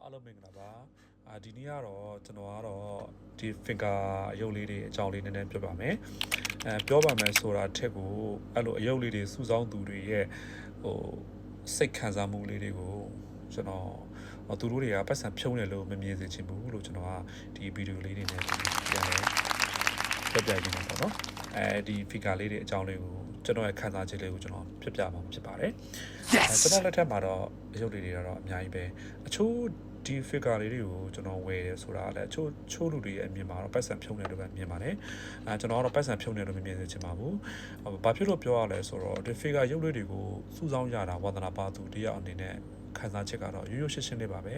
အားလုံးမင်္ဂလာပါဒီနေ့ကတော့ကျွန်တော်ကတော့ဒီ figure အယုတ်လေးတွေအကြောင်းလေးနည်းနည်းပြောပါမယ်ပြောပါမယ်ဆိုတာထက်ကိုအဲ့လိုအယုတ်လေးတွေစုဆောင်းသူတွေရဲ့စိတ်ခံစားမှုလေးတွေကိုကျွန်တော်သူတို့တွေကပတ်စံဖြုံးတယ်လို့မမြင်စေချင်ဘူးလို့ကျွန်တော်ကဒီဗီဒီယိုလေးတွေနဲ့ပြန်လဲပြပြရင်းပေါ့နော်ဒီ figure လေးတွေအကြောင်းလေးကိုကျွန်တော်ရဲ့ခံစားချက်လေးကိုကျွန်တော်ပြပြမှာဖြစ်ပါတယ်ကျွန်တော်လက်ထက်မှာတော့အယုတ်လေးတွေကတော့အများကြီးပဲအချို့ဒီ figure လေးတွေကိုကျွန်တော်ဝယ်တယ်ဆိုတာလည်းအချို့လူတွေရဲ့အမြင်မှာတော့ပတ်စံဖြုံးတယ်လို့ပဲမြင်ပါတယ်ကျွန်တော်ကတော့ပတ်စံဖြုံးတယ်လို့မမြင်စေချင်ပါဘူးဘာဖြစ်လို့ပြောရလဲဆိုတော့ဒီ figure ရုပ်လေးတွေကိုစုဆောင်းရတာဝါသနာပါသူတယောက်အနေနဲ့ခံစားချက်ကတော့ရိုးရိုးရှင်းရှင်းလေးပါပဲ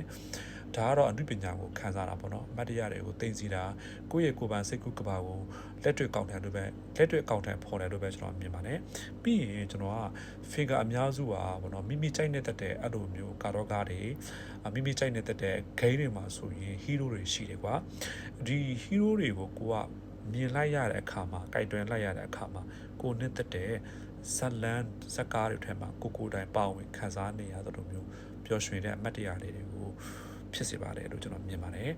ဒါကတော့အနုပညာကိုခံစားတာပေါ့နော်မတ်တရားတွေကိုသိသိတာကိုယ့်ရဲ့ကိုယ်ပိုင်စိတ်ကူးကဘာကိုလက်တွေ့ကောက်တယ်လို့ပဲလက်တွေ့ကောက်တယ်ဖော်တယ်လို့ပဲကျွန်တော်မြင်ပါတယ်ပြီးရင်ကျွန်တော်က figure အများစုပါပေါ့နော်မိမိကြိုက်နေတဲ့အဲ့လိုမျိုးကာတော့ကားတွေမိမိကြိုက်နေတဲ့ game တွေမှာဆိုရင် hero တွေရှိတယ်ကွာဒီ hero တွေကိုကိုကမြင်လိုက်ရတဲ့အခါမှာကြိုက်တွင်လိုက်ရတဲ့အခါမှာကိုနဲ့တဲ့ဇလန်ဇကားတွေထဲမှာကိုတိုင်ပါဝင်ခံစားနေရတဲ့လိုမျိုးပျော်ရွှင်တဲ့အမတ်တရားလေးတွေကိုဖြစ်စေပါတယ်လို့ကျွန်တော်မြင်ပါတယ်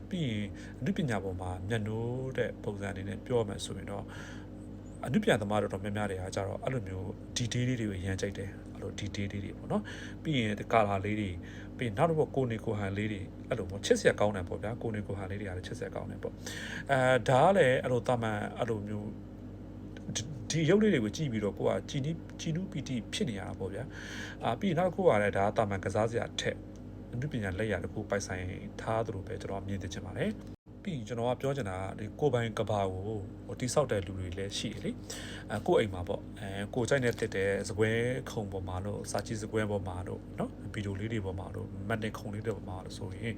ပြီးရင်အနုပညာပေါ်မှာမျက်နှိုးတဲ့ပုံစံအနေနဲ့ပြောရမယ်ဆိုရင်တော့အနုပညာသမားတော်များများတွေကကြတော့အဲ့လိုမျိုး detail လေးတွေကိုရမ်းကြိုက်တယ်အဲ့လို detail လေးတွေပေါ့နော်ပြီးရင်ကာလာလေးတွေပြီးနောက်တစ်ခုကိုနေကိုဟန်လေးတွေအဲ့လိုမျိုးချစ်စရာကောင်းတယ်ပေါ့ဗျာကိုနေကိုဟန်လေးတွေကလည်းချစ်စရာကောင်းတယ်ပေါ့ဒါကလည်းအဲ့လိုတာမန်အဲ့လိုမျိုးဒီရုပ်လေးတွေကိုကြည့်ပြီးတော့ကိုကကြည်နူးပီတိဖြစ်နေရတာပေါ့ဗျာပြီးနောက်တစ်ခုကလည်းဒါတာမန်ကစားစရာထက်အနုပညာလက်ရာတစ်ခုပိုက်ဆိုင်ထားသလိုပဲကျွန်တော်မြင်သိချင်ပါတယ်ပြီးကျွန်တော်ကပြောချင်တာကဒီကိုပိုင်ကဘာကိုတိဆောက်တဲ့လူတွေလည်းရှိတယ်လေကိုအိမ်မှာပေါ့ကိုကြိုက်နေတဲ့စကွဲခုံပေါ်မှာလို့စာကြည့်စကွဲပေါ်မှာလို့เนาะဗီဒီယိုလေးတွေပေါ်မှာလို့မတ်နဲ့ခုံလေးတွေပေါ်မှာလို့ဆိုရင်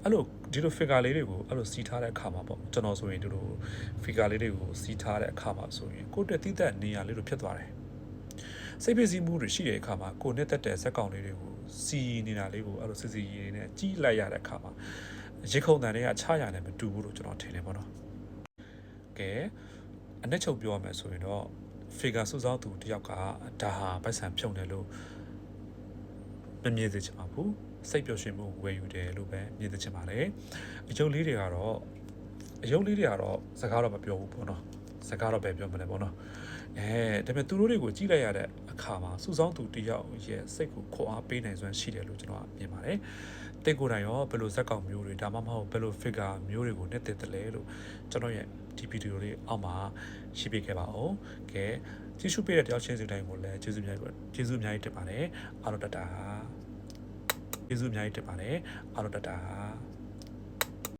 အဲ့လိုဒီလို figure လေးတွေကိုအဲ့လိုစီးထားတဲ့အခါမှာပေါ့ကျွန်တော်ဆိုရင်ဒီလို figure လေးတွေကိုစီးထားတဲ့အခါမှာဆိုရင်ကိုတက်တိသက်နေရာလေးလိုဖြစ်သွားတယ်စိတ်ပစ္စည်းမှုတွေရှိတဲ့အခါမှာကိုနဲ့တက်တဲ့ဇက်ကောင်လေးတွေကိုစီနေတာလေးကိုအဲ့လိုစစ်စီရည်နဲ့ကြီးလိုက်ရတဲ့အခါမှာရေခုံတန်တွေကချရနဲ့မတူဘူးလို့ကျွန်တော်ထင်တယ်ပေါ့နော်ကဲအနှစ်ချုပ်ပြောရမယ်ဆိုရင်တော့ figure စုဆောင်းသူတယောက်ကဒါဟာပိုက်ဆံဖြုံတယ်လို့မမြင်စေချင်ပါဘူးစိတ်ပျော်ရွှင်မှုဝယ်ယူတယ်လို့ပဲမြင်စေချင်ပါတယ်အယုတ်လေးတွေကတော့စကားတော့မပြောဘူးပေါ့နော်စကားတော့ပဲပြောမလဲပေါ့နော်ဒါပေမဲ့သူတို့တွေကိုကြည့်လိုက်ရတဲ့အခါမှာစုဆောင်းသူတယောက်ရဲ့စိတ်ကိုခွန်အားပေးနိုင်စွမ်းရှိတယ်လို့ကျွန်တော်မြင်ပါတယ်တိတ်ကိုယ်တိုင်ရောဘယ်လိုဇက်ကောင်မျိုးတွေဒါမှမဟုတ်ဘယ်လို figure မျိုးတွေကိုနဲ့တည်တယ်လဲလို့ကျွန်တော်ရဲ့ဒီဗီဒီယိုလေးအောက်မှာရှိပေးခဲ့ပါဦးကဲကြည့်ရှုပေးတဲ့တယောက်ချင်းစီတိုင်းကိုလည်းကျေးဇူးအများကြီးတင်ပါတယ်အားလုံးတတာ